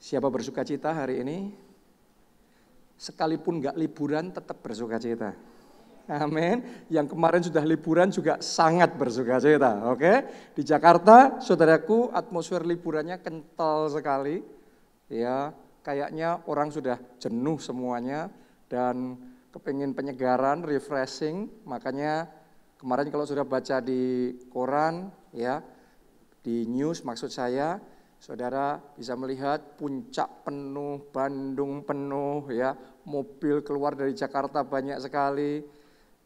Siapa bersuka cita hari ini? Sekalipun nggak liburan tetap bersuka cita. Amin. Yang kemarin sudah liburan juga sangat bersuka cita. Oke. Di Jakarta, saudaraku, atmosfer liburannya kental sekali. Ya, kayaknya orang sudah jenuh semuanya dan kepingin penyegaran, refreshing. Makanya kemarin kalau sudah baca di koran, ya, di news maksud saya, saudara bisa melihat puncak penuh, Bandung penuh, ya, mobil keluar dari Jakarta banyak sekali.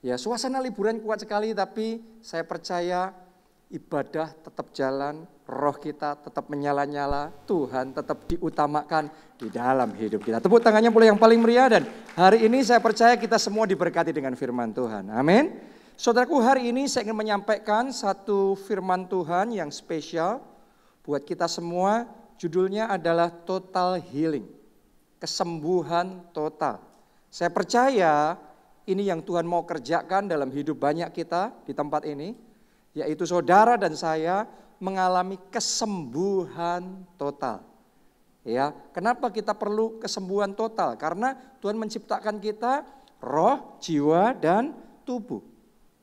Ya, suasana liburan kuat sekali, tapi saya percaya ibadah tetap jalan, roh kita tetap menyala-nyala, Tuhan tetap diutamakan di dalam hidup kita. Tepuk tangannya boleh yang paling meriah, dan hari ini saya percaya kita semua diberkati dengan firman Tuhan. Amin. Saudaraku, hari ini saya ingin menyampaikan satu firman Tuhan yang spesial buat kita semua. Judulnya adalah total healing, kesembuhan total. Saya percaya ini yang Tuhan mau kerjakan dalam hidup banyak kita di tempat ini, yaitu saudara dan saya mengalami kesembuhan total. Ya, kenapa kita perlu kesembuhan total? Karena Tuhan menciptakan kita roh, jiwa, dan tubuh.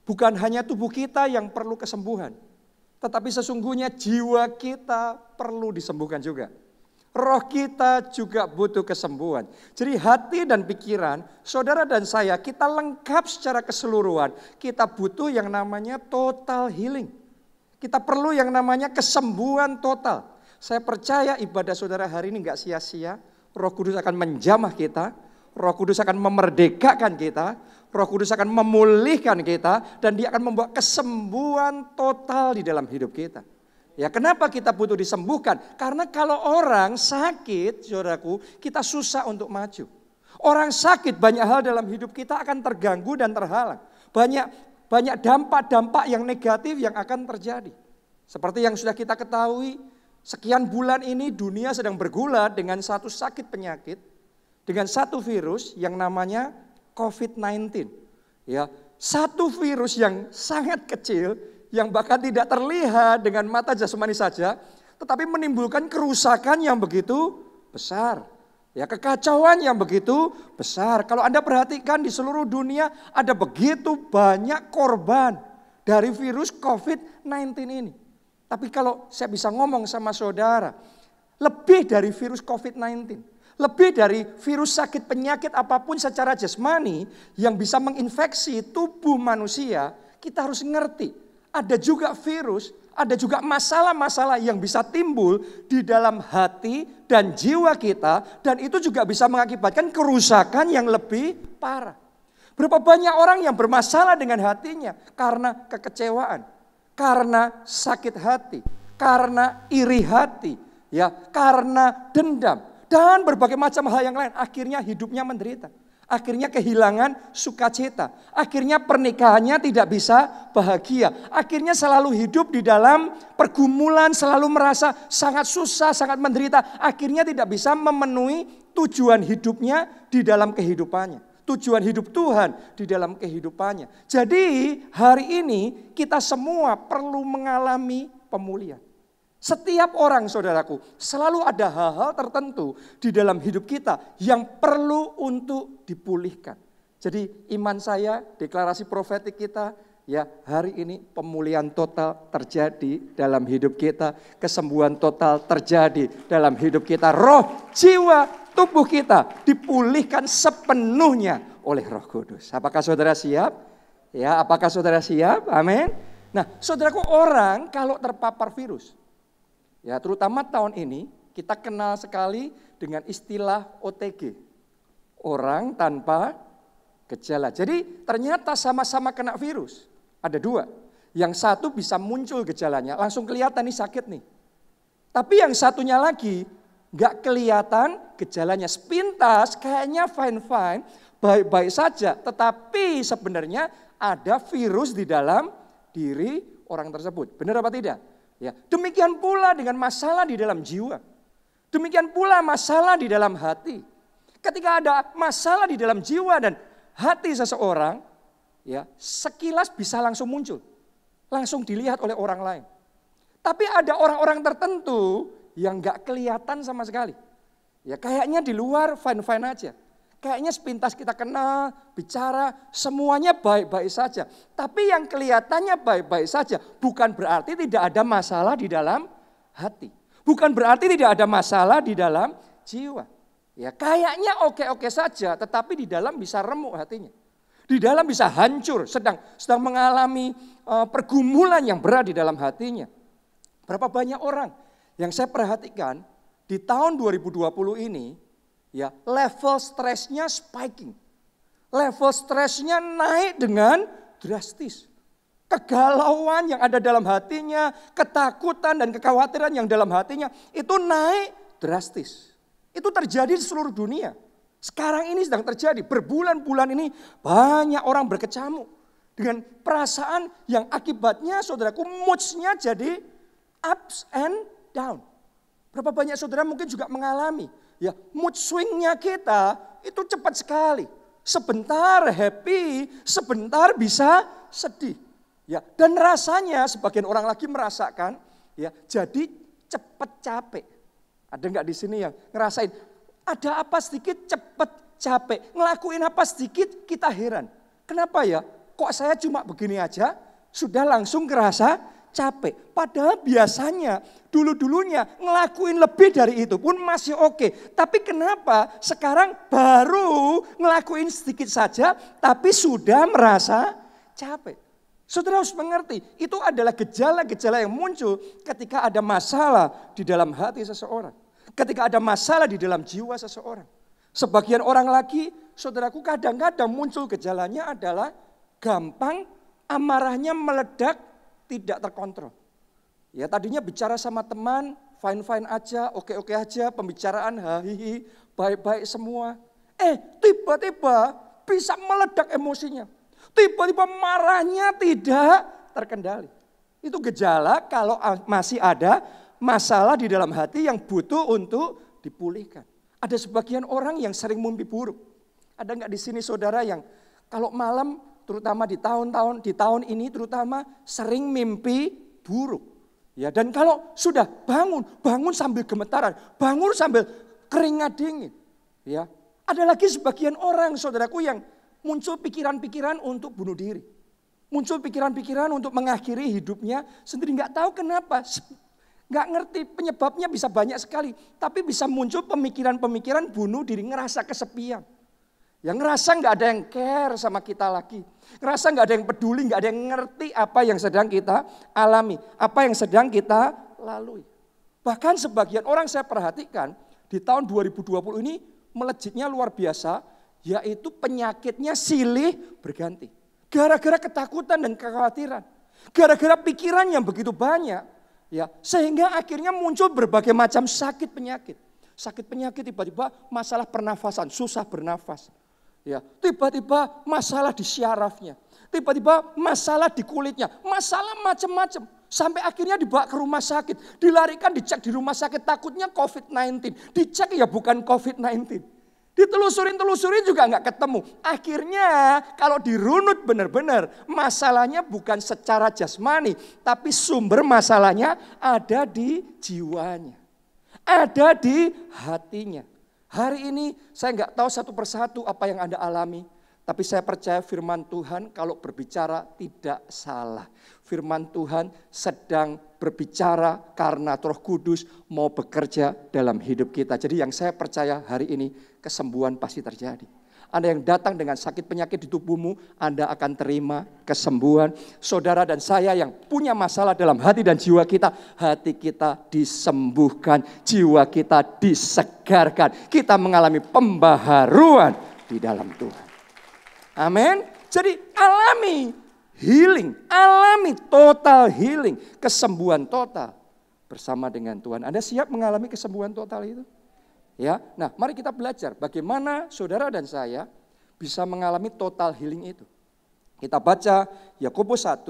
Bukan hanya tubuh kita yang perlu kesembuhan, tetapi sesungguhnya jiwa kita perlu disembuhkan juga. Roh kita juga butuh kesembuhan. Jadi hati dan pikiran, saudara dan saya, kita lengkap secara keseluruhan. Kita butuh yang namanya total healing. Kita perlu yang namanya kesembuhan total. Saya percaya ibadah saudara hari ini gak sia-sia. Roh Kudus akan menjamah kita. Roh Kudus akan memerdekakan kita. Roh Kudus akan memulihkan kita. Dan dia akan membawa kesembuhan total di dalam hidup kita. Ya, kenapa kita butuh disembuhkan? Karena kalau orang sakit, saudaraku, kita susah untuk maju. Orang sakit banyak hal dalam hidup kita akan terganggu dan terhalang. Banyak dampak-dampak yang negatif yang akan terjadi. Seperti yang sudah kita ketahui, sekian bulan ini dunia sedang bergulat dengan satu sakit penyakit, dengan satu virus yang namanya COVID-19. Ya, satu virus yang sangat kecil, yang bahkan tidak terlihat dengan mata jasmani saja, tetapi menimbulkan kerusakan yang begitu besar. Ya, kekacauan yang begitu besar. Kalau Anda perhatikan di seluruh dunia ada begitu banyak korban dari virus COVID-19 ini. Tapi kalau saya bisa ngomong sama saudara, lebih dari virus COVID-19, lebih dari virus sakit penyakit apapun secara jasmani yang bisa menginfeksi tubuh manusia, kita harus ngerti. Ada juga virus, ada juga masalah-masalah yang bisa timbul di dalam hati dan jiwa kita. Dan itu juga bisa mengakibatkan kerusakan yang lebih parah. Berapa banyak orang yang bermasalah dengan hatinya karena kekecewaan, karena sakit hati, karena iri hati, ya, karena dendam, dan berbagai macam hal yang lain. Akhirnya hidupnya menderita. Akhirnya kehilangan sukacita. Akhirnya pernikahannya tidak bisa bahagia. Akhirnya selalu hidup di dalam pergumulan, selalu merasa sangat susah, sangat menderita. Akhirnya tidak bisa memenuhi tujuan hidupnya di dalam kehidupannya. Tujuan hidup Tuhan di dalam kehidupannya. Jadi hari ini kita semua perlu mengalami pemulihan. Setiap orang, saudaraku, selalu ada hal-hal tertentu di dalam hidup kita yang perlu untuk dipulihkan. Jadi iman saya, deklarasi profetik kita, ya, hari ini pemulihan total terjadi dalam hidup kita. Kesembuhan total terjadi dalam hidup kita. Roh, jiwa, tubuh kita dipulihkan sepenuhnya oleh Roh Kudus. Apakah saudara siap? Ya, apakah saudara siap? Amin. Nah, saudaraku, orang kalau terpapar virus, ya, terutama tahun ini kita kenal sekali dengan istilah OTG. Orang tanpa gejala. Jadi ternyata sama-sama kena virus. Ada dua. Yang satu bisa muncul gejalanya, langsung kelihatan nih sakit nih. Tapi yang satunya lagi gak kelihatan gejalanya. Sepintas kayaknya fine-fine, baik-baik saja. Tetapi sebenarnya ada virus di dalam diri orang tersebut. Benar apa tidak? Ya, demikian pula dengan masalah di dalam jiwa. Demikian pula masalah di dalam hati. Ketika ada masalah di dalam jiwa dan hati seseorang, ya, sekilas bisa langsung muncul. Langsung dilihat oleh orang lain. Tapi ada orang-orang tertentu yang gak kelihatan sama sekali. Ya kayaknya di luar fine-fine aja. Kayaknya sepintas kita kenal, bicara, semuanya baik-baik saja. Tapi yang kelihatannya baik-baik saja bukan berarti tidak ada masalah di dalam hati. Bukan berarti tidak ada masalah di dalam jiwa. Ya kayaknya oke-oke saja, tetapi di dalam bisa remuk hatinya. Di dalam bisa hancur, sedang mengalami pergumulan yang berat di dalam hatinya. Berapa banyak orang yang saya perhatikan di tahun 2020 ini, ya level stresnya spiking. Level stresnya naik dengan drastis. Kegalauan yang ada dalam hatinya, ketakutan dan kekhawatiran yang dalam hatinya itu naik drastis. Itu terjadi di seluruh dunia. Sekarang ini sedang terjadi, berbulan-bulan ini banyak orang berkecamuk dengan perasaan yang akibatnya saudaraku moods-nya jadi ups and down. Berapa banyak saudara mungkin juga mengalami ya mood swing-nya kita itu cepat sekali. Sebentar happy, sebentar bisa sedih. Ya, dan rasanya sebagian orang lagi merasakan ya jadi cepat capek. Ada enggak di sini yang ngerasain ada apa sedikit cepat capek, ngelakuin apa sedikit kita heran. Kenapa ya? Kok saya cuma begini aja sudah langsung ngerasa capek. Padahal biasanya dulu-dulunya ngelakuin lebih dari itu pun masih oke. Tapi kenapa sekarang baru ngelakuin sedikit saja tapi sudah merasa capek. Saudara harus mengerti, itu adalah gejala-gejala yang muncul ketika ada masalah di dalam hati seseorang. Ketika ada masalah di dalam jiwa seseorang. Sebagian orang lagi, saudaraku kadang-kadang muncul gejalanya adalah gampang amarahnya meledak, tidak terkontrol. Ya tadinya bicara sama teman, fine-fine aja, oke-oke aja, pembicaraan hahihi, baik-baik semua. Tiba-tiba bisa meledak emosinya. Tiba-tiba marahnya tidak terkendali. Itu gejala kalau masih ada masalah di dalam hati yang butuh untuk dipulihkan. Ada sebagian orang yang sering mimpi buruk. Ada enggak di sini saudara yang kalau malam terutama di tahun ini terutama sering mimpi buruk. Ya, dan kalau sudah bangun sambil gemetaran, bangun sambil keringat dingin. Ya, ada lagi sebagian orang saudaraku yang muncul pikiran-pikiran untuk bunuh diri. Muncul pikiran-pikiran untuk mengakhiri hidupnya sendiri. Nggak tahu kenapa, nggak ngerti penyebabnya bisa banyak sekali. Tapi bisa muncul pemikiran-pemikiran bunuh diri, ngerasa kesepian. Yang ngerasa nggak ada yang care sama kita lagi. Ngerasa nggak ada yang peduli, nggak ada yang ngerti apa yang sedang kita alami. Apa yang sedang kita lalui. Bahkan sebagian orang saya perhatikan di tahun 2020 ini melejitnya luar biasa. Yaitu penyakitnya silih berganti. Gara-gara ketakutan dan kekhawatiran. Gara-gara pikiran yang begitu banyak. Ya, sehingga akhirnya muncul berbagai macam sakit penyakit. Sakit penyakit tiba-tiba masalah pernafasan, susah bernafas. Ya, tiba-tiba masalah di syarafnya. Tiba-tiba masalah di kulitnya. Masalah macam-macam. Sampai akhirnya dibawa ke rumah sakit. Dilarikan, dicek di rumah sakit. Takutnya COVID-19. Dicek ya bukan COVID-19. Ditelusurin juga nggak ketemu. Akhirnya kalau dirunut benar-benar masalahnya bukan secara jasmani. Tapi sumber masalahnya ada di jiwanya. Ada di hatinya. Hari ini saya nggak tahu satu persatu apa yang Anda alami. Tapi saya percaya firman Tuhan kalau berbicara tidak salah. Firman Tuhan sedang berbicara karena Roh Kudus mau bekerja dalam hidup kita. Jadi yang saya percaya hari ini kesembuhan pasti terjadi. Anda yang datang dengan sakit penyakit di tubuhmu, Anda akan terima kesembuhan. Saudara dan saya yang punya masalah dalam hati dan jiwa kita, hati kita disembuhkan, jiwa kita disegarkan. Kita mengalami pembaharuan di dalam Tuhan. Amin. Jadi alami healing, alami total healing, kesembuhan total bersama dengan Tuhan. Anda siap mengalami kesembuhan total itu? Ya. Nah, mari kita belajar bagaimana saudara dan saya bisa mengalami total healing itu. Kita baca Yakobus 1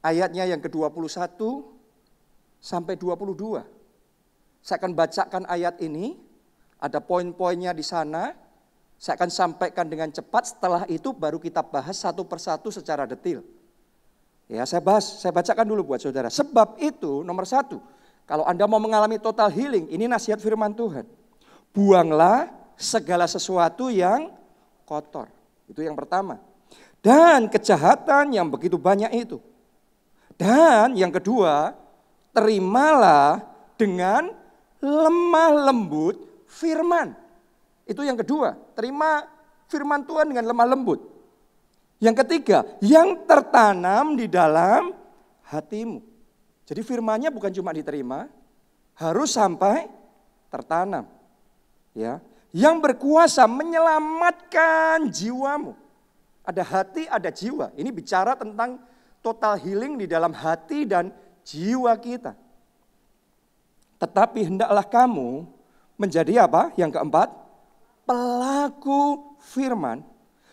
ayatnya yang ke-21 sampai 22. Saya akan bacakan ayat ini, ada poin-poinnya di sana. Saya akan sampaikan dengan cepat, setelah itu baru kita bahas satu persatu secara detail. Ya, saya bacakan dulu buat saudara. Sebab itu nomor 1, kalau Anda mau mengalami total healing, ini nasihat firman Tuhan. Buanglah segala sesuatu yang kotor. Itu yang pertama. Dan kejahatan yang begitu banyak itu. Dan yang kedua, terimalah dengan lemah lembut firman. Itu yang kedua, terima firman Tuhan dengan lemah lembut. Yang ketiga, yang tertanam di dalam hatimu. Jadi firmannya bukan cuma diterima, harus sampai tertanam. Ya, yang berkuasa menyelamatkan jiwamu. Ada hati, ada jiwa. Ini bicara tentang total healing di dalam hati dan jiwa kita. Tetapi hendaklah kamu menjadi apa? Yang keempat, pelaku firman.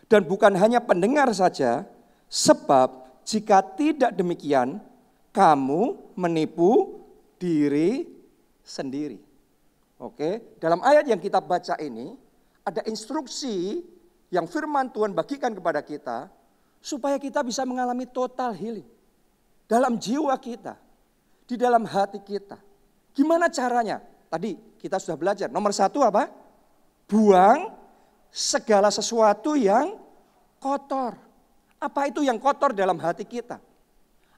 Dan bukan hanya pendengar saja, sebab jika tidak demikian, kamu menipu diri sendiri. Oke, dalam ayat yang kita baca ini, ada instruksi yang firman Tuhan bagikan kepada kita, supaya kita bisa mengalami total healing. Dalam jiwa kita, di dalam hati kita. Gimana caranya? Tadi kita sudah belajar, nomor satu apa? Buang segala sesuatu yang kotor. Apa itu yang kotor dalam hati kita?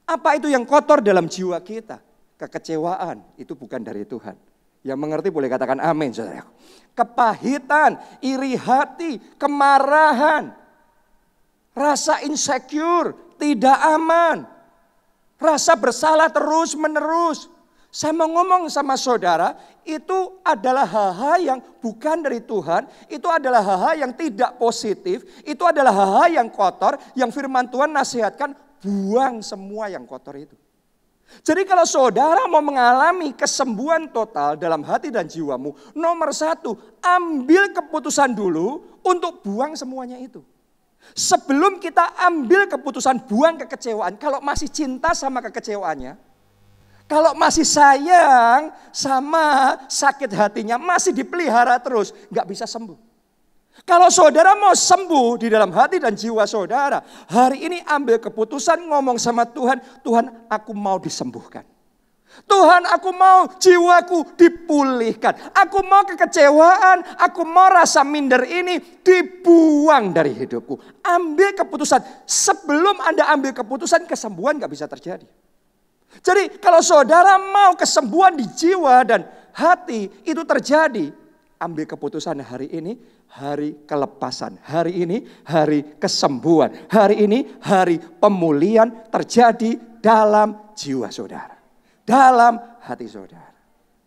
Apa itu yang kotor dalam jiwa kita? Kekecewaan, itu bukan dari Tuhan. Yang mengerti boleh katakan amin, saudara. Kepahitan, iri hati, kemarahan, rasa insecure, tidak aman, rasa bersalah terus menerus. Saya mau ngomong sama saudara, itu adalah hal-hal yang bukan dari Tuhan, itu adalah hal-hal yang tidak positif, itu adalah hal-hal yang kotor, yang firman Tuhan nasihatkan, buang semua yang kotor itu. Jadi kalau saudara mau mengalami kesembuhan total dalam hati dan jiwamu, nomor satu, ambil keputusan dulu untuk buang semuanya itu. Sebelum kita ambil keputusan buang kekecewaan, kalau masih cinta sama kekecewaannya, kalau masih sayang sama sakit hatinya, masih dipelihara terus, gak bisa sembuh. Kalau saudara mau sembuh di dalam hati dan jiwa saudara, hari ini ambil keputusan ngomong sama Tuhan, Tuhan aku mau disembuhkan. Tuhan aku mau jiwaku dipulihkan. Aku mau kekecewaan, aku mau rasa minder ini dibuang dari hidupku. Ambil keputusan, sebelum Anda ambil keputusan kesembuhan gak bisa terjadi. Jadi kalau saudara mau kesembuhan di jiwa dan hati itu terjadi, ambil keputusan hari ini, hari kelepasan. Hari ini hari kesembuhan. Hari ini hari pemulihan terjadi dalam jiwa saudara. Dalam hati saudara.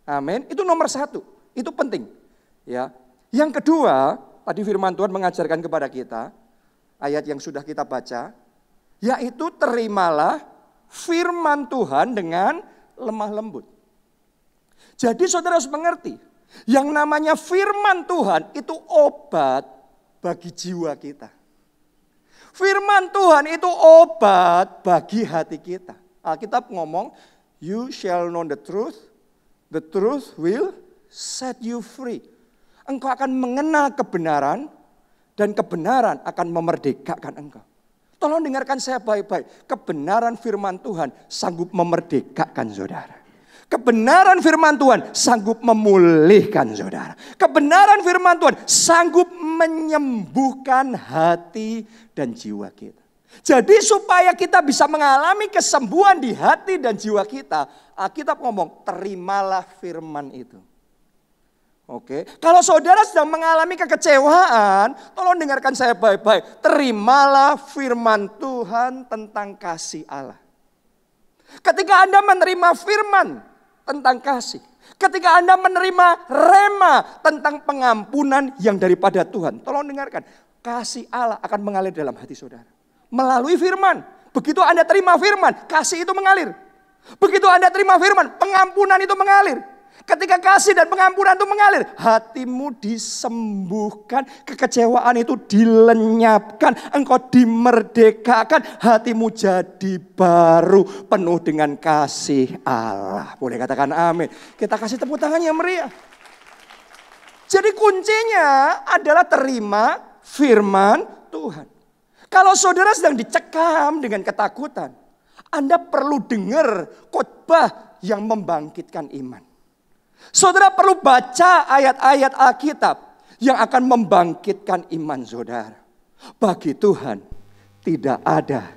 Amin. Itu nomor satu. Itu penting. Ya. Yang kedua, tadi firman Tuhan mengajarkan kepada kita, ayat yang sudah kita baca, yaitu terimalah firman Tuhan dengan lemah lembut. Jadi saudara harus mengerti, yang namanya firman Tuhan itu obat bagi jiwa kita. Firman Tuhan itu obat bagi hati kita. Alkitab ngomong, you shall know the truth will set you free. Engkau akan mengenal kebenaran, dan kebenaran akan memerdekakan engkau. Tolong dengarkan saya baik-baik. Kebenaran firman Tuhan sanggup memerdekakan saudara. Kebenaran firman Tuhan sanggup memulihkan saudara. Kebenaran firman Tuhan sanggup menyembuhkan hati dan jiwa kita. Jadi supaya kita bisa mengalami kesembuhan di hati dan jiwa kita, Alkitab ngomong, terimalah firman itu. Oke, kalau saudara sedang mengalami kekecewaan, tolong dengarkan saya baik-baik. Terimalah firman Tuhan tentang kasih Allah. Ketika Anda menerima firman tentang kasih, ketika Anda menerima rema tentang pengampunan yang daripada Tuhan, tolong dengarkan, kasih Allah akan mengalir dalam hati saudara. Melalui firman, begitu Anda terima firman, kasih itu mengalir. Begitu Anda terima firman, pengampunan itu mengalir. Ketika kasih dan pengampunan itu mengalir, hatimu disembuhkan, kekecewaan itu dilenyapkan, engkau dimerdekakan, hatimu jadi baru, penuh dengan kasih Allah. Boleh katakan amin. Kita kasih tepuk tangan yang meriah. Jadi kuncinya adalah terima firman Tuhan. Kalau saudara sedang dicekam dengan ketakutan, Anda perlu dengar khotbah yang membangkitkan iman. Saudara perlu baca ayat-ayat Alkitab yang akan membangkitkan iman saudara. Bagi Tuhan tidak ada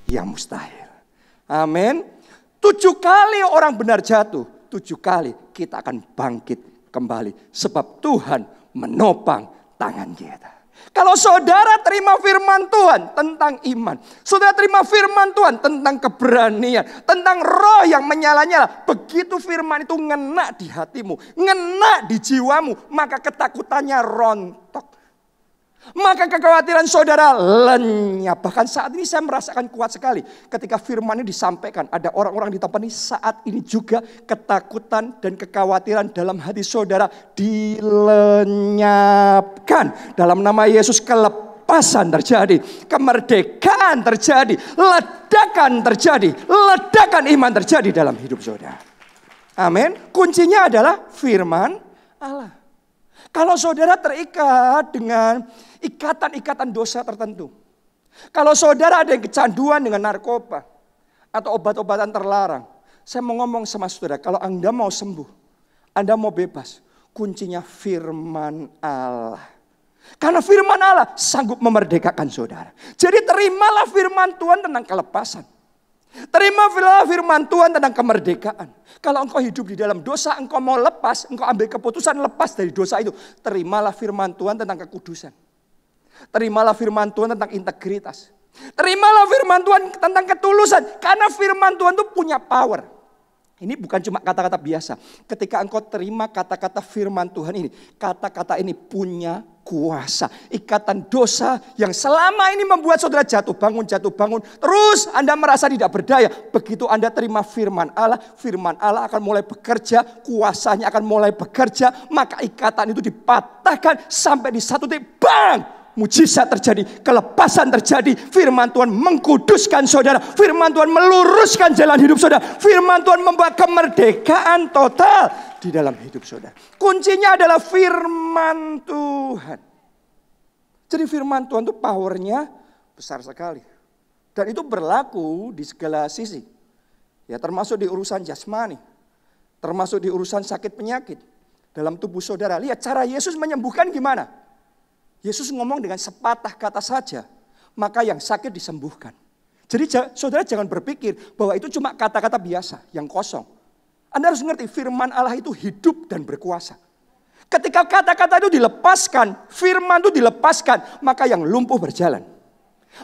yang mustahil. Amin. 7 kali orang benar jatuh, 7 kali kita akan bangkit kembali. Sebab Tuhan menopang tangan kita. Kalau saudara terima firman Tuhan tentang iman, saudara terima firman Tuhan tentang keberanian, tentang roh yang menyala-nyala, begitu firman itu ngena di hatimu, ngena di jiwamu, maka ketakutannya rontok. Maka kekhawatiran saudara lenyap. Bahkan saat ini saya merasakan kuat sekali ketika firman ini disampaikan. Ada orang-orang di tempat ini saat ini juga ketakutan dan kekhawatiran dalam hati saudara dilenyapkan. Dalam nama Yesus kelepasan terjadi, kemerdekaan terjadi, ledakan terjadi, ledakan iman terjadi dalam hidup saudara. Amin. Kuncinya adalah firman Allah. Kalau saudara terikat dengan ikatan-ikatan dosa tertentu. Kalau saudara ada yang kecanduan dengan narkoba atau obat-obatan terlarang. Saya mau ngomong sama saudara, kalau Anda mau sembuh, Anda mau bebas, kuncinya firman Allah. Karena firman Allah sanggup memerdekakan saudara. Jadi terimalah firman Tuhan tentang kelepasan. Terimalah firman Tuhan tentang kemerdekaan. Kalau engkau hidup di dalam dosa, engkau mau lepas, engkau ambil keputusan lepas dari dosa itu. Terimalah firman Tuhan tentang kekudusan. Terimalah firman Tuhan tentang integritas. Terimalah firman Tuhan tentang ketulusan. Karena firman Tuhan itu punya power. Ini bukan cuma kata-kata biasa. Ketika engkau terima kata-kata firman Tuhan ini, kata-kata ini punya kuasa. Ikatan dosa yang selama ini membuat saudara jatuh bangun. Terus Anda merasa tidak berdaya. Begitu Anda terima firman Allah akan mulai bekerja, kuasanya akan mulai bekerja. Maka ikatan itu dipatahkan sampai di satu titik, bang! Mujizat terjadi, kelepasan terjadi. Firman Tuhan mengkuduskan saudara. Firman Tuhan meluruskan jalan hidup saudara. Firman Tuhan membawa kemerdekaan total di dalam hidup saudara. Kuncinya adalah firman Tuhan. Jadi firman Tuhan itu powernya besar sekali. Dan itu berlaku di segala sisi. Ya, termasuk di urusan jasmani. Termasuk di urusan sakit penyakit dalam tubuh saudara. Lihat cara Yesus menyembuhkan gimana. Yesus ngomong dengan sepatah kata saja, maka yang sakit disembuhkan. Jadi saudara jangan berpikir bahwa itu cuma kata-kata biasa yang kosong. Anda harus mengerti firman Allah itu hidup dan berkuasa. Ketika kata-kata itu dilepaskan, firman itu dilepaskan, maka yang lumpuh berjalan.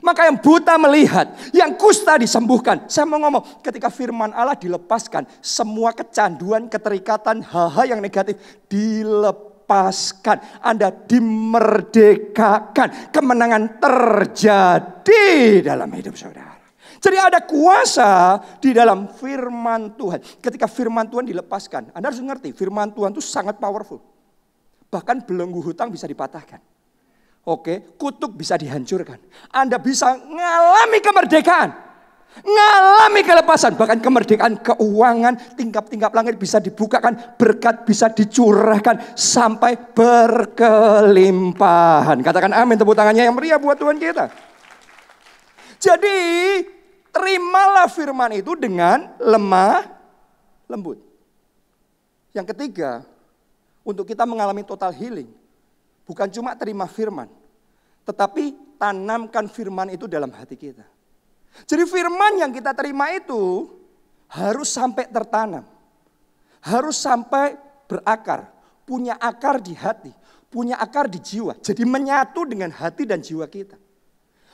Maka yang buta melihat, yang kusta disembuhkan. Saya mau ngomong, ketika firman Allah dilepaskan, semua kecanduan, keterikatan, hal-hal yang negatif dilepaskan. Anda dimerdekakan, kemenangan terjadi dalam hidup saudara. Jadi ada kuasa di dalam firman Tuhan. Ketika firman Tuhan dilepaskan, Anda harus mengerti firman Tuhan itu sangat powerful. Bahkan belenggu hutang bisa dipatahkan. Oke, kutuk bisa dihancurkan. Anda bisa mengalami kemerdekaan. Ngalami kelepasan, bahkan kemerdekaan keuangan, tingkap-tingkap langit bisa dibukakan, berkat bisa dicurahkan sampai berkelimpahan. Katakan amin, tepuk tangannya yang meriah buat Tuhan kita. Jadi terimalah firman itu dengan lemah lembut. Yang ketiga, untuk kita mengalami total healing, bukan cuma terima firman, tetapi tanamkan firman itu dalam hati kita. Jadi firman yang kita terima itu harus sampai tertanam. Harus sampai berakar. Punya akar di hati. Punya akar di jiwa. Jadi menyatu dengan hati dan jiwa kita.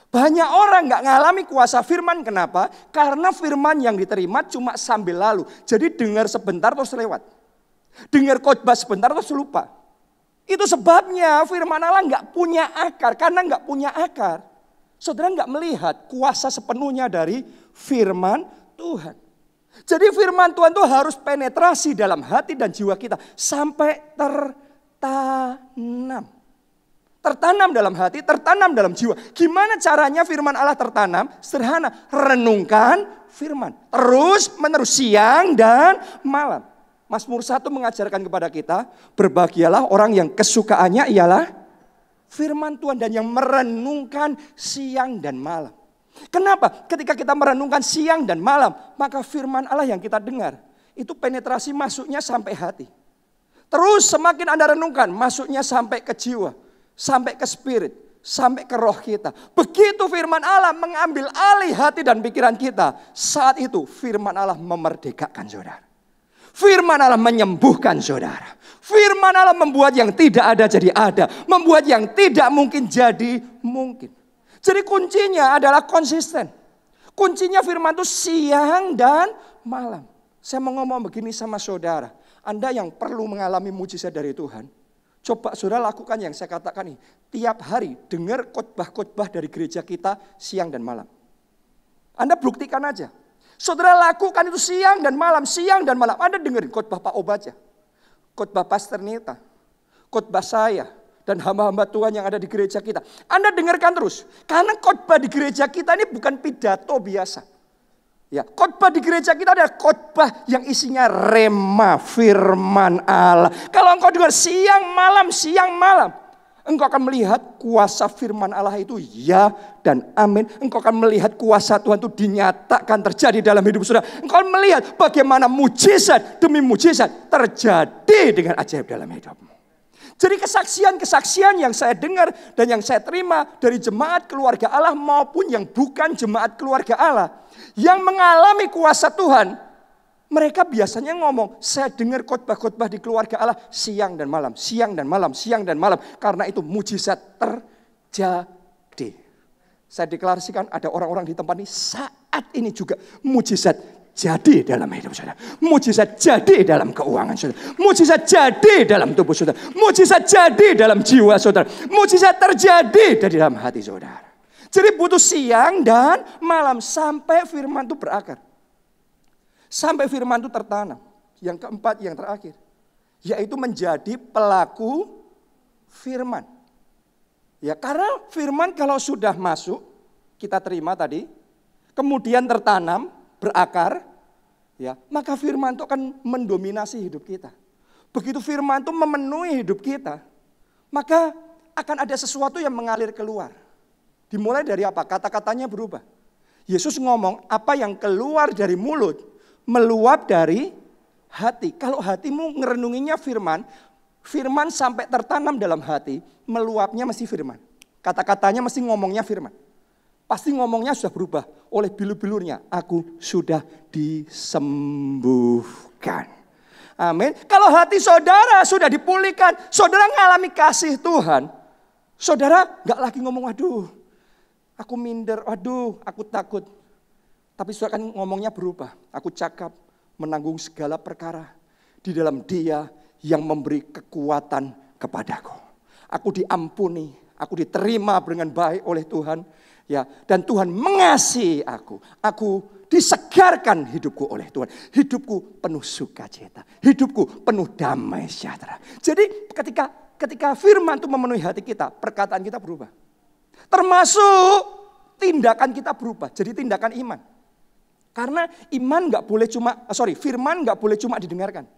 Banyak orang gak ngalami kuasa firman. Kenapa? Karena firman yang diterima cuma sambil lalu. Jadi dengar sebentar terus lewat. Dengar khotbah sebentar terus lupa. Itu sebabnya firman Allah gak punya akar. Karena gak punya akar, saudara nggak melihat kuasa sepenuhnya dari firman Tuhan. Jadi firman Tuhan itu harus penetrasi dalam hati dan jiwa kita sampai tertanam. Tertanam dalam hati, tertanam dalam jiwa. Gimana caranya firman Allah tertanam? Sederhana, renungkan firman. Terus menerus siang dan malam. Mazmur 1 mengajarkan kepada kita, berbahagialah orang yang kesukaannya ialah firman Tuhan dan yang merenungkan siang dan malam. Kenapa? Ketika kita merenungkan siang dan malam, maka firman Allah yang kita dengar, itu penetrasi masuknya sampai hati. Terus semakin Anda renungkan, masuknya sampai ke jiwa, sampai ke spirit, sampai ke roh kita. Begitu firman Allah mengambil alih hati dan pikiran kita, saat itu firman Allah memerdekakan saudara. Firman Allah menyembuhkan saudara. Firman Allah membuat yang tidak ada jadi ada. Membuat yang tidak mungkin jadi mungkin. Jadi kuncinya adalah konsisten. Kuncinya firman itu siang dan malam. Saya mau ngomong begini sama saudara. Anda yang perlu mengalami mujizat dari Tuhan, coba saudara lakukan yang saya katakan ini. Tiap hari dengar khotbah-khotbah dari gereja kita siang dan malam. Anda buktikan aja. Saudara lakukan itu siang dan malam, siang dan malam. Anda dengerin khotbah Pak Obaja, khotbah Pastor Nita, khotbah saya, dan hamba-hamba Tuhan yang ada di gereja kita. Anda dengarkan terus. Karena khotbah di gereja kita ini bukan pidato biasa. Ya, khotbah di gereja kita adalah khotbah yang isinya rema, firman Allah. Kalau engkau dengar siang malam, engkau akan melihat kuasa firman Allah itu ya dan amin. Engkau akan melihat kuasa Tuhan itu dinyatakan terjadi dalam hidup saudara. Engkau akan melihat bagaimana mujizat demi mujizat terjadi dengan ajaib dalam hidupmu. Jadi kesaksian-kesaksian yang saya dengar dan yang saya terima dari jemaat keluarga Allah maupun yang bukan jemaat keluarga Allah, yang mengalami kuasa Tuhan, mereka biasanya ngomong, saya dengar khotbah-khotbah di keluarga Allah siang dan malam, siang dan malam, siang dan malam. Karena itu mujizat terjadi. Saya deklarasikan ada orang-orang di tempat ini saat ini juga mujizat jadi dalam hidup saudara. Mujizat jadi dalam keuangan saudara. Mujizat jadi dalam tubuh saudara. Mujizat jadi dalam jiwa saudara. Mujizat terjadi dari dalam hati saudara. Jadi butuh siang dan malam sampai firman itu berakar. Sampai firman itu tertanam. Yang keempat, yang terakhir, yaitu menjadi pelaku firman. Ya, karena firman kalau sudah masuk, kita terima tadi, kemudian tertanam, berakar, ya, maka firman itu akan mendominasi hidup kita. Begitu firman itu memenuhi hidup kita, maka akan ada sesuatu yang mengalir keluar. Dimulai dari apa? Kata-katanya berubah. Yesus ngomong, apa yang keluar dari mulut, meluap dari hati. Kalau hatimu ngerenunginya firman, firman sampai tertanam dalam hati, meluapnya mesti firman. Kata-katanya mesti ngomongnya firman. Pasti ngomongnya sudah berubah. Oleh bilur-bilurnya, aku sudah disembuhkan. Amin. Kalau hati saudara sudah dipulihkan, saudara mengalami kasih Tuhan, saudara gak lagi ngomong, aduh, aku minder, aduh, aku takut. Tapi saudara kan ngomongnya berubah. Aku cakap, menanggung segala perkara di dalam Dia yang memberi kekuatan kepadaku. Aku diampuni, aku diterima dengan baik oleh Tuhan. Ya, dan Tuhan mengasihi aku. Aku disegarkan hidupku oleh Tuhan. Hidupku penuh sukacita. Hidupku penuh damai sejahtera. Jadi ketika firman itu memenuhi hati kita, perkataan kita berubah. Termasuk tindakan kita berubah. Jadi tindakan iman. Karena firman nggak boleh cuma didengarkan.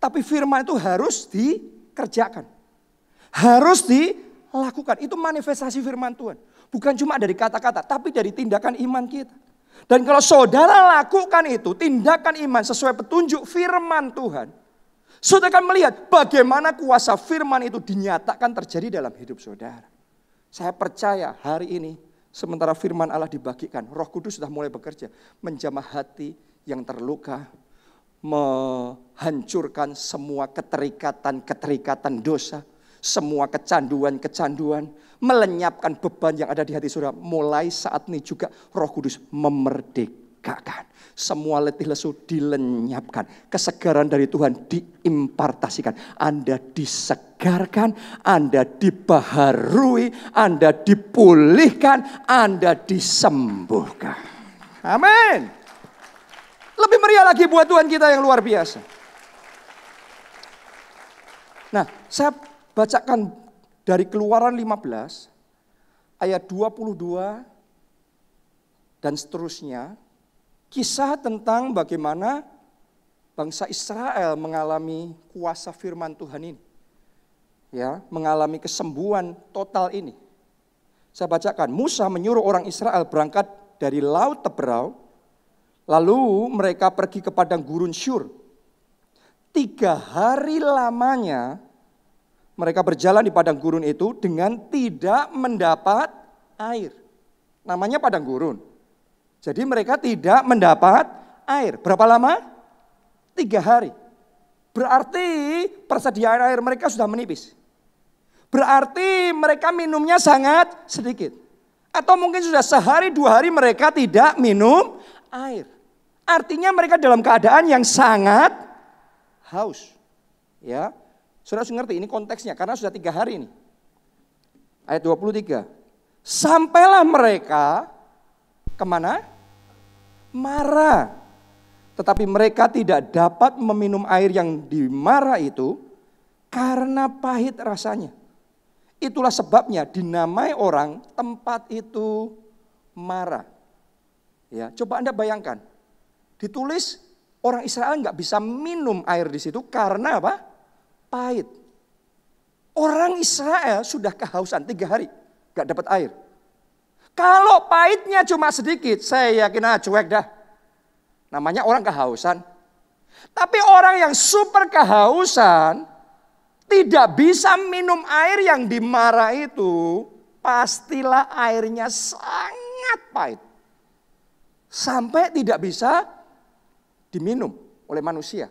Tapi firman itu harus dikerjakan. Harus dilakukan. Itu manifestasi firman Tuhan. Bukan cuma dari kata-kata, tapi dari tindakan iman kita. Dan kalau saudara lakukan itu, tindakan iman sesuai petunjuk firman Tuhan, saudara akan melihat bagaimana kuasa firman itu dinyatakan terjadi dalam hidup saudara. Saya percaya hari ini, sementara firman Allah dibagikan, Roh Kudus sudah mulai bekerja, menjamah hati yang terluka, menghancurkan semua keterikatan dosa, semua kecanduan, melenyapkan beban yang ada di hati saudara. Mulai saat ini juga Roh Kudus memerdekakan. Semua letih lesu dilenyapkan. Kesegaran dari Tuhan diimpartasikan. Anda disegarkan, Anda dibaharui, Anda dipulihkan, Anda disembuhkan. Amin. Lebih meriah lagi buat Tuhan kita yang luar biasa. Nah, saya bacakan dari Keluaran 15 ayat 22 dan seterusnya, kisah tentang bagaimana bangsa Israel mengalami kuasa firman Tuhan ini. Ya, mengalami kesembuhan total ini. Saya bacakan, Musa menyuruh orang Israel berangkat dari Laut Teberau, lalu mereka pergi ke padang gurun Syur. 3 hari lamanya mereka berjalan di padang gurun itu dengan tidak mendapat air. Namanya padang gurun. Jadi mereka tidak mendapat air. Berapa lama? 3 hari. Berarti persediaan air mereka sudah menipis. Berarti mereka minumnya sangat sedikit. Atau mungkin sudah sehari 2 hari mereka tidak minum air. Artinya mereka dalam keadaan yang sangat haus. Ya, saudara harus ngerti ini konteksnya karena sudah 3 hari ini. Ayat 23. Sampailah mereka kemana? Marah. Tetapi mereka tidak dapat meminum air yang di Marah itu karena pahit rasanya. Itulah sebabnya dinamai orang tempat itu Marah. Ya, coba Anda bayangkan. Ditulis orang Israel nggak bisa minum air di situ karena apa? Pahit. Orang Israel sudah kehausan 3 hari nggak dapat air. Kalau pahitnya cuma sedikit, saya yakin cuek dah. Namanya orang kehausan. Tapi orang yang super kehausan tidak bisa minum air yang di Marah itu, pastilah airnya sangat pahit. Sampai tidak bisa diminum oleh manusia.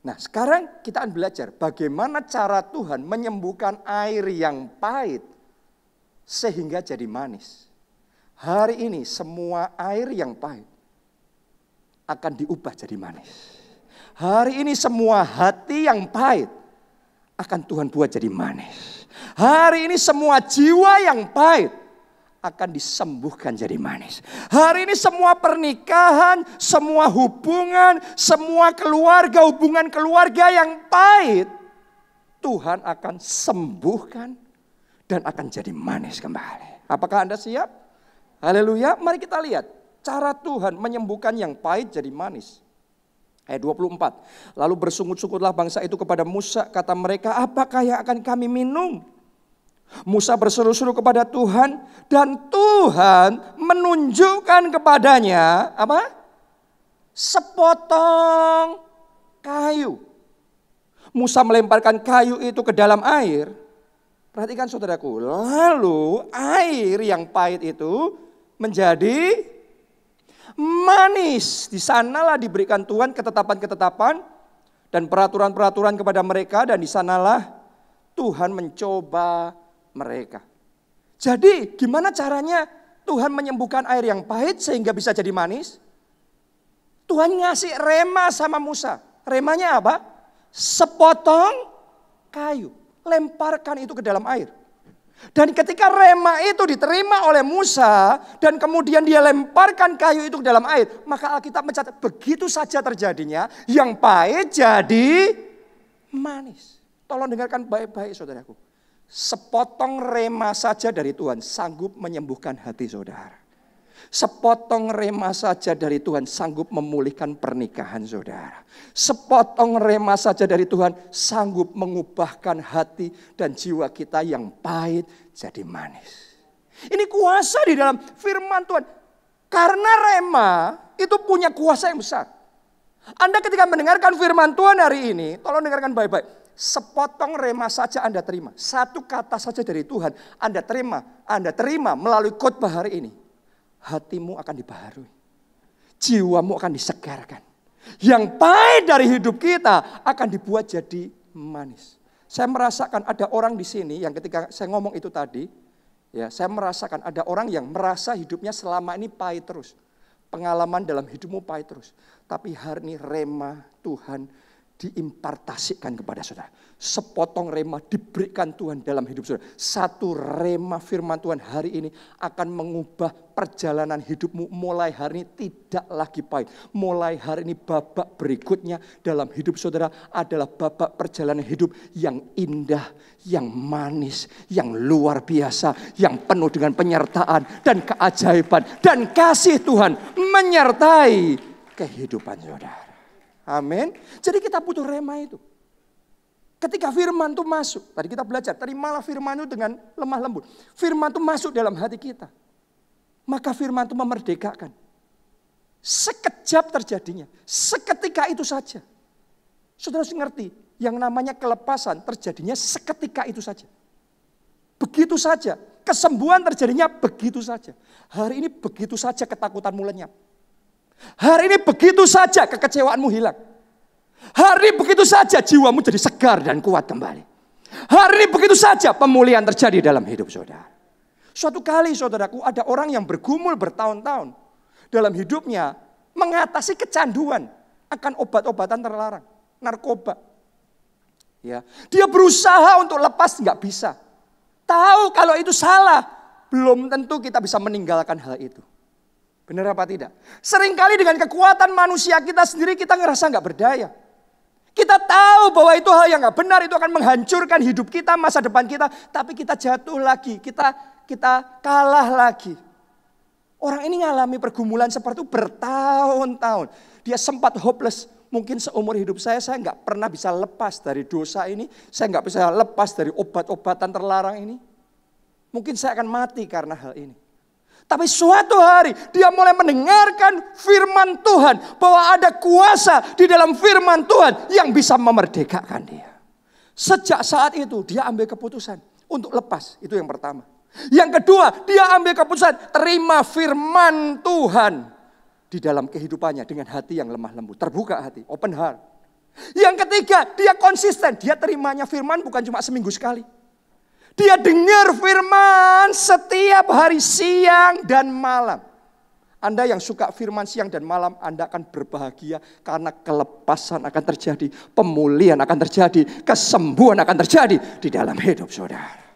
Nah, sekarang kita akan belajar bagaimana cara Tuhan menyembuhkan air yang pahit sehingga jadi manis. Hari ini semua air yang pahit akan diubah jadi manis. Hari ini semua hati yang pahit akan Tuhan buat jadi manis. Hari ini semua jiwa yang pahit akan disembuhkan jadi manis. Hari ini semua pernikahan, semua hubungan, semua keluarga, hubungan keluarga yang pahit, Tuhan akan sembuhkan dan akan jadi manis kembali. Apakah Anda siap? Haleluya. Mari kita lihat cara Tuhan menyembuhkan yang pahit jadi manis. Ayat 24. Lalu bersungut-sungutlah bangsa itu kepada Musa. Kata mereka, apakah yang akan kami minum? Musa berseru-seru kepada Tuhan. Dan Tuhan menunjukkan kepadanya apa? Sepotong kayu. Musa melemparkan kayu itu ke dalam air. Perhatikan saudaraku. Lalu air yang pahit itu menjadi manis. Di sanalah diberikan Tuhan ketetapan-ketetapan dan peraturan-peraturan kepada mereka. Dan di sanalah Tuhan mencoba mereka. Jadi gimana caranya Tuhan menyembuhkan air yang pahit sehingga bisa jadi manis? Tuhan ngasih rema sama Musa. Remanya apa? Sepotong kayu. Lemparkan itu ke dalam air. Dan ketika rema itu diterima oleh Musa dan kemudian dia lemparkan kayu itu ke dalam air, maka Alkitab mencatat begitu saja terjadinya, yang pahit jadi manis. Tolong dengarkan baik-baik saudaraku. Sepotong rema saja dari Tuhan sanggup menyembuhkan hati saudara. Sepotong rema saja dari Tuhan sanggup memulihkan pernikahan saudara. Sepotong rema saja dari Tuhan sanggup mengubahkan hati dan jiwa kita yang pahit jadi manis. Ini kuasa di dalam firman Tuhan. Karena rema itu punya kuasa yang besar. Anda ketika mendengarkan firman Tuhan hari ini, tolong dengarkan baik-baik. Sepotong rema saja Anda terima. Satu kata saja dari Tuhan Anda terima melalui khotbah hari ini. Hatimu akan dibaharui. Jiwamu akan disegarkan. Yang pahit dari hidup kita akan dibuat jadi manis. Saya merasakan ada orang di sini yang ketika saya ngomong itu tadi, ya, saya merasakan ada orang yang merasa hidupnya selama ini pahit terus. Pengalaman dalam hidupmu pahit terus. Tapi hari ini rema Tuhan diimpartasikan kepada saudara. Sepotong rema diberikan Tuhan dalam hidup saudara. Satu rema firman Tuhan hari ini akan mengubah perjalanan hidupmu. Mulai hari ini tidak lagi pahit. Mulai hari ini babak berikutnya dalam hidup saudara adalah babak perjalanan hidup yang indah, yang manis, yang luar biasa, yang penuh dengan penyertaan dan keajaiban dan kasih Tuhan menyertai kehidupan saudara. Amin. Jadi kita butuh rema itu. Ketika firman itu masuk, tadi kita belajar, terimalah firman itu dengan lemah lembut. Firman itu masuk dalam hati kita. Maka firman itu memerdekakan. Sekejap terjadinya, seketika itu saja. Saudara harus ngerti, yang namanya kelepasan terjadinya seketika itu saja. Begitu saja. Kesembuhan terjadinya begitu saja. Hari ini begitu saja ketakutanmu lenyap. Hari ini begitu saja kekecewaanmu hilang. Hari ini begitu saja jiwamu jadi segar dan kuat kembali. Hari ini begitu saja pemulihan terjadi dalam hidup saudara. Suatu kali saudaraku ada orang yang bergumul bertahun-tahun dalam hidupnya mengatasi kecanduan akan obat-obatan terlarang, narkoba. Ya, dia berusaha untuk lepas nggak bisa. Tahu kalau itu salah, belum tentu kita bisa meninggalkan hal itu. Benar apa tidak? Seringkali dengan kekuatan manusia kita sendiri kita ngerasa nggak berdaya. Kita tahu bahwa itu hal yang nggak benar, itu akan menghancurkan hidup kita, masa depan kita. Tapi kita jatuh lagi, kita kalah lagi. Orang ini ngalami pergumulan seperti itu bertahun-tahun. Dia sempat hopeless. Mungkin seumur hidup saya nggak pernah bisa lepas dari dosa ini. Saya nggak bisa lepas dari obat-obatan terlarang ini. Mungkin saya akan mati karena hal ini. Tapi suatu hari dia mulai mendengarkan firman Tuhan. Bahwa ada kuasa di dalam firman Tuhan yang bisa memerdekakan dia. Sejak saat itu dia ambil keputusan untuk lepas. Itu yang pertama. Yang kedua, dia ambil keputusan terima firman Tuhan di dalam kehidupannya dengan hati yang lemah lembut, terbuka hati, open heart. Yang ketiga, dia konsisten, dia terimanya firman bukan cuma seminggu sekali. Dia dengar firman setiap hari siang dan malam. Anda yang suka firman siang dan malam, Anda akan berbahagia karena kelepasan akan terjadi, pemulihan akan terjadi, kesembuhan akan terjadi di dalam hidup saudara.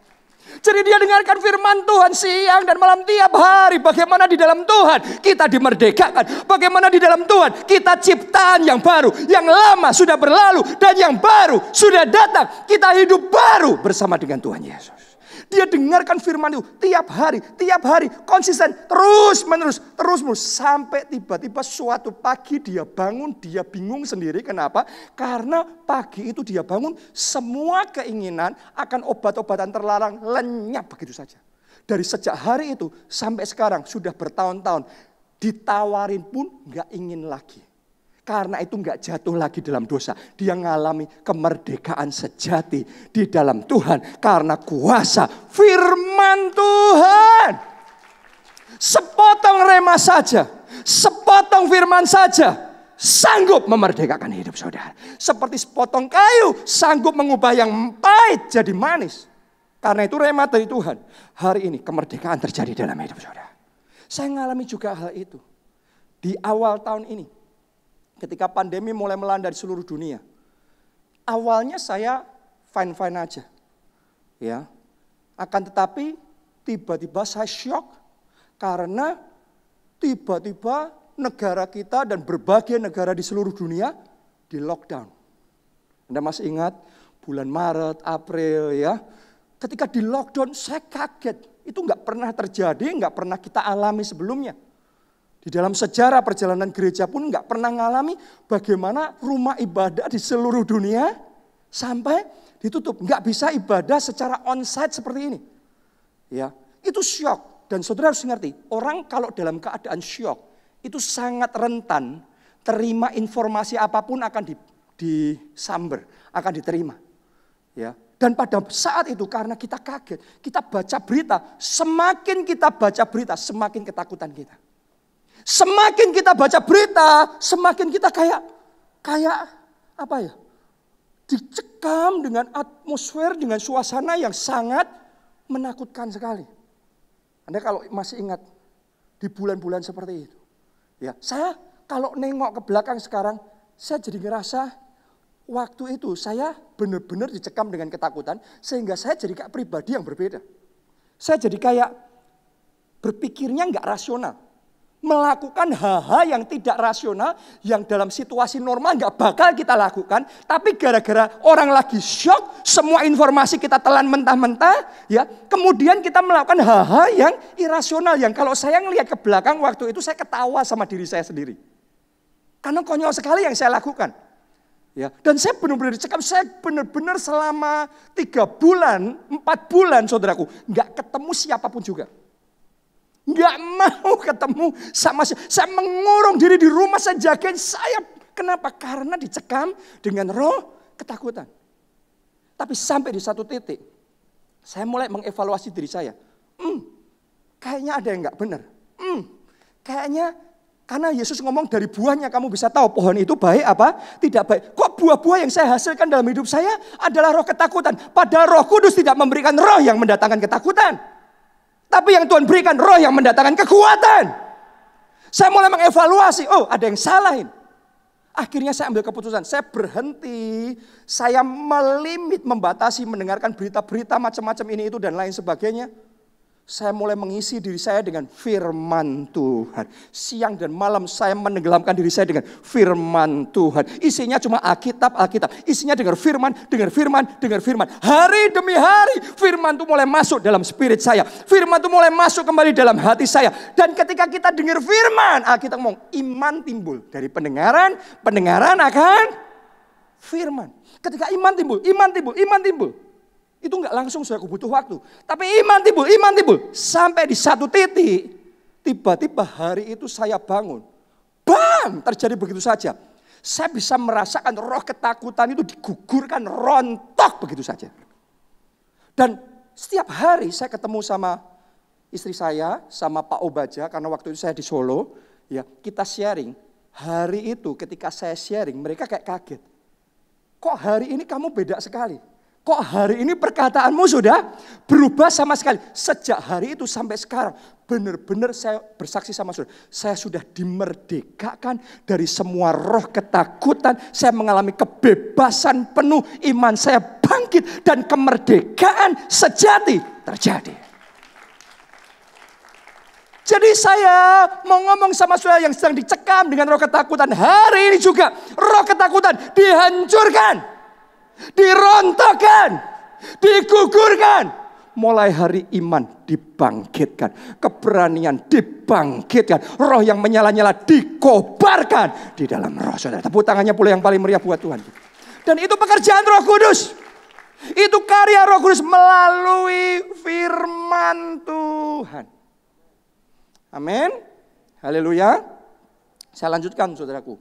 Jadi dia dengarkan firman Tuhan siang dan malam tiap hari. Bagaimana di dalam Tuhan kita dimerdekakan. Bagaimana di dalam Tuhan kita ciptaan yang baru. Yang lama sudah berlalu dan yang baru sudah datang. Kita hidup baru bersama dengan Tuhan Yesus. Dia dengarkan firman itu tiap hari konsisten terus menerus sampai tiba-tiba suatu pagi dia bangun, dia bingung sendiri. Kenapa? Karena pagi itu dia bangun semua keinginan akan obat-obatan terlarang lenyap begitu saja. Dari sejak hari itu sampai sekarang sudah bertahun-tahun ditawarin pun nggak ingin lagi. Karena itu nggak jatuh lagi dalam dosa. Dia mengalami kemerdekaan sejati di dalam Tuhan. Karena kuasa firman Tuhan. Sepotong rema saja. Sepotong firman saja. Sanggup memerdekakan hidup saudara. Seperti sepotong kayu. Sanggup mengubah yang pahit jadi manis. Karena itu rema dari Tuhan. Hari ini kemerdekaan terjadi dalam hidup saudara. Saya mengalami juga hal itu. Di awal tahun ini. Ketika pandemi mulai melanda di seluruh dunia. Awalnya saya fine-fine aja. Ya. Akan tetapi tiba-tiba saya shock. Karena tiba-tiba negara kita dan berbagai negara di seluruh dunia di lockdown. Anda masih ingat bulan Maret, April ya. Ketika di lockdown saya kaget. Itu nggak pernah terjadi, nggak pernah kita alami sebelumnya. Di dalam sejarah perjalanan gereja pun nggak pernah ngalami bagaimana rumah ibadah di seluruh dunia sampai ditutup. Nggak bisa ibadah secara onsite seperti ini. Ya, itu syok. Dan saudara harus ngerti, orang kalau dalam keadaan syok, itu sangat rentan terima informasi apapun akan disamber, akan diterima. Ya. Dan pada saat itu karena kita kaget, kita baca berita, semakin kita baca berita, semakin ketakutan kita. Semakin kita baca berita, semakin kita kayak apa ya? Dicekam dengan atmosfer, dengan suasana yang sangat menakutkan sekali. Anda kalau masih ingat di bulan-bulan seperti itu. Ya, saya kalau nengok ke belakang sekarang, saya jadi ngerasa waktu itu saya benar-benar dicekam dengan ketakutan. Sehingga saya jadi kayak pribadi yang berbeda. Saya jadi kayak berpikirnya nggak rasional. Melakukan hal-hal yang tidak rasional, yang dalam situasi normal nggak bakal kita lakukan. Tapi gara-gara orang lagi shock, semua informasi kita telan mentah-mentah. Ya, kemudian kita melakukan hal-hal yang irasional. Yang kalau saya ngelihat ke belakang waktu itu saya ketawa sama diri saya sendiri. Karena konyol sekali yang saya lakukan. Ya, dan saya benar-benar dicekam, saya benar-benar selama 3 bulan, 4 bulan saudaraku, nggak ketemu siapapun juga. Nggak mau ketemu sama saya mengurung diri di rumah, saya jagain, saya Kenapa? Karena dicekam dengan roh ketakutan. Tapi sampai di satu titik, saya mulai mengevaluasi diri saya. Kayaknya ada yang nggak benar. Kayaknya karena Yesus ngomong dari buahnya kamu bisa tahu pohon itu baik apa tidak baik. Kok buah-buah yang saya hasilkan dalam hidup saya adalah roh ketakutan. Padahal Roh Kudus tidak memberikan roh yang mendatangkan ketakutan. Tapi yang Tuhan berikan roh yang mendatangkan kekuatan. Saya mulai mengevaluasi, ada yang salahin. Akhirnya saya ambil keputusan, saya berhenti, saya melimit, membatasi, mendengarkan berita-berita macam-macam ini itu dan lain sebagainya. Saya mulai mengisi diri saya dengan firman Tuhan. Siang dan malam saya menenggelamkan diri saya dengan firman Tuhan. Isinya cuma Alkitab. Isinya dengar firman. Hari demi hari firman itu mulai masuk dalam spirit saya. Firman itu mulai masuk kembali dalam hati saya. Dan ketika kita dengar firman, Alkitab ngomong iman timbul dari pendengaran akan firman. Ketika iman timbul. Itu enggak langsung saya butuh waktu. Tapi iman timbul. Sampai di satu titik, tiba-tiba hari itu saya bangun. Bam! Terjadi begitu saja. Saya bisa merasakan roh ketakutan itu digugurkan, rontok begitu saja. Dan setiap hari saya ketemu sama istri saya, sama Pak Obaja, karena waktu itu saya di Solo. Ya, kita sharing. Hari itu ketika saya sharing, mereka kayak kaget. Kok hari ini kamu beda sekali? Kok hari ini perkataanmu sudah berubah sama sekali. Sejak hari itu sampai sekarang. Benar-benar saya bersaksi sama saudara. Saya sudah dimerdekakan dari semua roh ketakutan. Saya mengalami kebebasan penuh. Iman saya bangkit. Dan kemerdekaan sejati terjadi. Jadi saya mau ngomong sama saudara yang sedang dicekam dengan roh ketakutan. Hari ini juga roh ketakutan dihancurkan. Dirontokkan, digugurkan. Mulai hari iman dibangkitkan, keberanian dibangkitkan, roh yang menyala-nyala dikobarkan di dalam roh saudara. Tepuk tangannya pula yang paling meriah buat Tuhan. Dan itu pekerjaan Roh Kudus. Itu karya Roh Kudus melalui firman Tuhan. Amin. Haleluya. Saya lanjutkan saudaraku.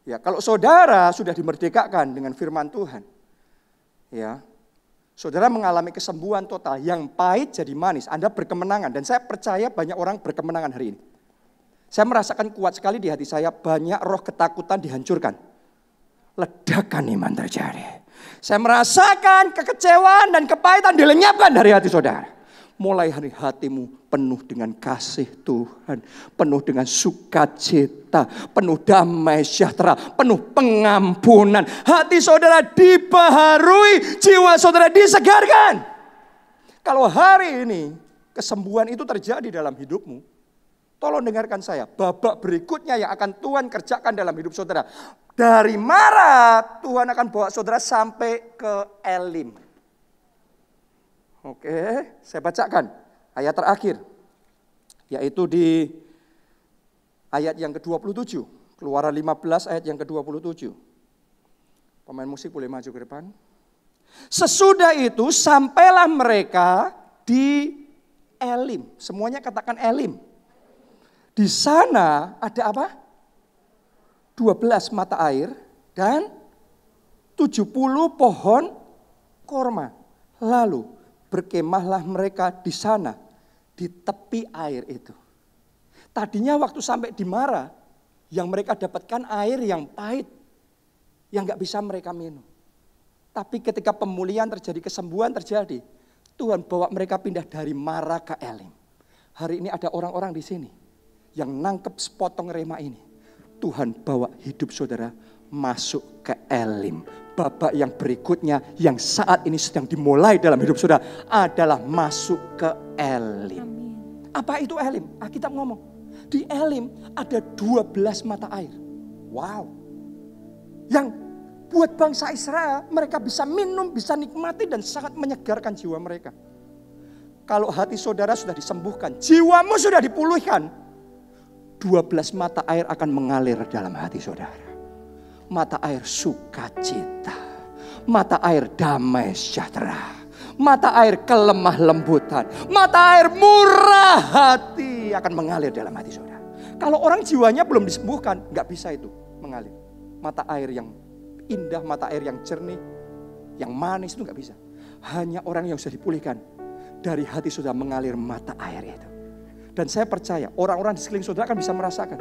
Ya, kalau saudara sudah dimerdekakan dengan firman Tuhan, ya, saudara mengalami kesembuhan total, yang pahit jadi manis. Anda berkemenangan, dan saya percaya banyak orang berkemenangan hari ini. Saya merasakan kuat sekali di hati saya, banyak roh ketakutan dihancurkan. Ledakan iman terjadi. Saya merasakan kekecewaan dan kepahitan dilenyapkan dari hati saudara. Mulai hari hatimu penuh dengan kasih Tuhan, penuh dengan sukacita, penuh damai sejahtera, penuh pengampunan. Hati saudara dibaharui, jiwa saudara disegarkan. Kalau hari ini kesembuhan itu terjadi dalam hidupmu, tolong dengarkan saya. Babak berikutnya yang akan Tuhan kerjakan dalam hidup saudara. Dari marah, Tuhan akan bawa saudara sampai ke Elim. Oke, saya bacakan ayat terakhir. Yaitu di ayat yang ke-27. Keluaran 15 ayat yang ke-27. Pemain musik boleh maju ke depan. Sesudah itu sampailah mereka di Elim. Semuanya katakan Elim. Di sana ada apa? 12 mata air dan 70 pohon korma. Lalu berkemahlah mereka di sana, di tepi air itu. Tadinya waktu sampai di Mara, yang mereka dapatkan air yang pahit, yang gak bisa mereka minum. Tapi ketika pemulihan terjadi, kesembuhan terjadi, Tuhan bawa mereka pindah dari Mara ke Elim. Hari ini ada orang-orang di sini yang nangkep sepotong rema ini. Tuhan bawa hidup saudara masuk ke Elim. Babak yang berikutnya yang saat ini sedang dimulai dalam hidup saudara adalah masuk ke Elim. Amin. Apa itu Elim? Alkitab ngomong. Di Elim ada 12 mata air. Wow. Yang buat bangsa Israel mereka bisa minum, bisa nikmati dan sangat menyegarkan jiwa mereka. Kalau hati saudara sudah disembuhkan, jiwamu sudah dipulihkan, 12 mata air akan mengalir dalam hati saudara. Mata air sukacita, mata air damai sejahtera, mata air kelemah lembutan, mata air murah hati akan mengalir dalam hati saudara. Kalau orang jiwanya belum disembuhkan, nggak bisa itu mengalir. mata air yang indah, mata air yang jernih, yang manis itu nggak bisa. Hanya orang yang sudah dipulihkan, dari hati sudah mengalir mata air itu. Dan saya percaya orang-orang di sekeliling saudara akan bisa merasakan.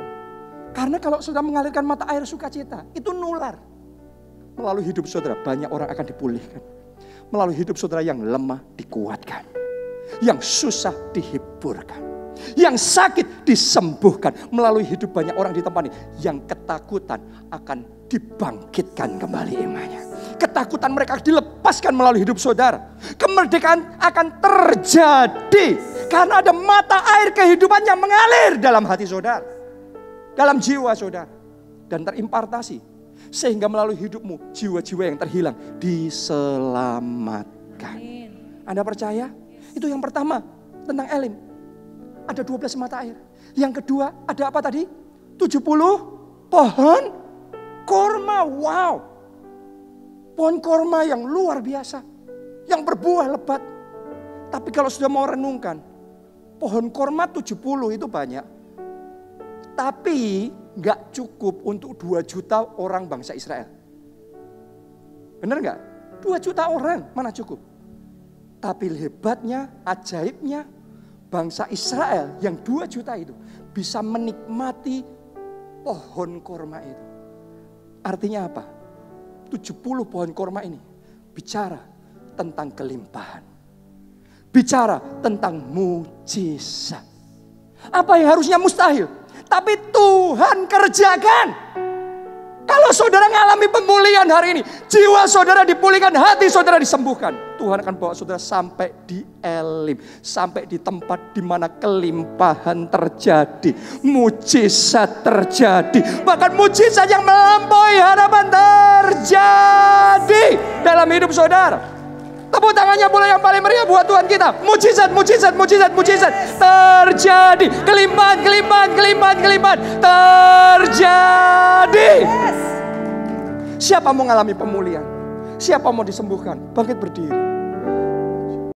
Karena kalau sudah mengalirkan mata air sukacita, itu nular. Melalui hidup saudara banyak orang akan dipulihkan. Melalui hidup saudara yang lemah dikuatkan. Yang susah dihiburkan. Yang sakit disembuhkan. Melalui hidup banyak orang di tempat ini. Yang ketakutan akan dibangkitkan kembali imannya. Ketakutan mereka dilepaskan melalui hidup saudara. Kemerdekaan akan terjadi. Karena ada mata air kehidupan yang mengalir dalam hati saudara. Dalam jiwa saudara. Dan terimpartasi. Sehingga melalui hidupmu jiwa-jiwa yang terhilang diselamatkan. Anda percaya? Itu yang pertama tentang Elim. Ada 12 mata air. Yang kedua ada apa tadi? 70 pohon korma. Wow. Pohon korma yang luar biasa. Yang berbuah lebat. Tapi kalau sudah mau renungkan. Pohon korma 70 itu banyak. Tapi gak cukup untuk 2 juta orang bangsa Israel. Benar gak? 2 juta orang mana cukup? Tapi hebatnya, ajaibnya, bangsa Israel yang 2 juta itu bisa menikmati pohon korma itu. Artinya apa? 70 pohon korma ini bicara tentang kelimpahan. Bicara tentang mujizat. Apa yang harusnya mustahil, tapi Tuhan kerjakan. Kalau saudara mengalami pemulihan hari ini, jiwa saudara dipulihkan, hati saudara disembuhkan. Tuhan akan bawa saudara sampai di Elim. Sampai di tempat di mana kelimpahan terjadi. Mujizat terjadi. Bahkan mujizat yang melampaui harapan terjadi dalam hidup saudara. Tepuk tangannya boleh yang paling meriah buat Tuhan kita. Mujizat, mujizat, mujizat, mujizat terjadi. Kelimpahan, kelimpahan, kelimpahan, kelimpahan terjadi. Siapa mau mengalami pemulihan? Siapa mau disembuhkan? Bangkit berdiri.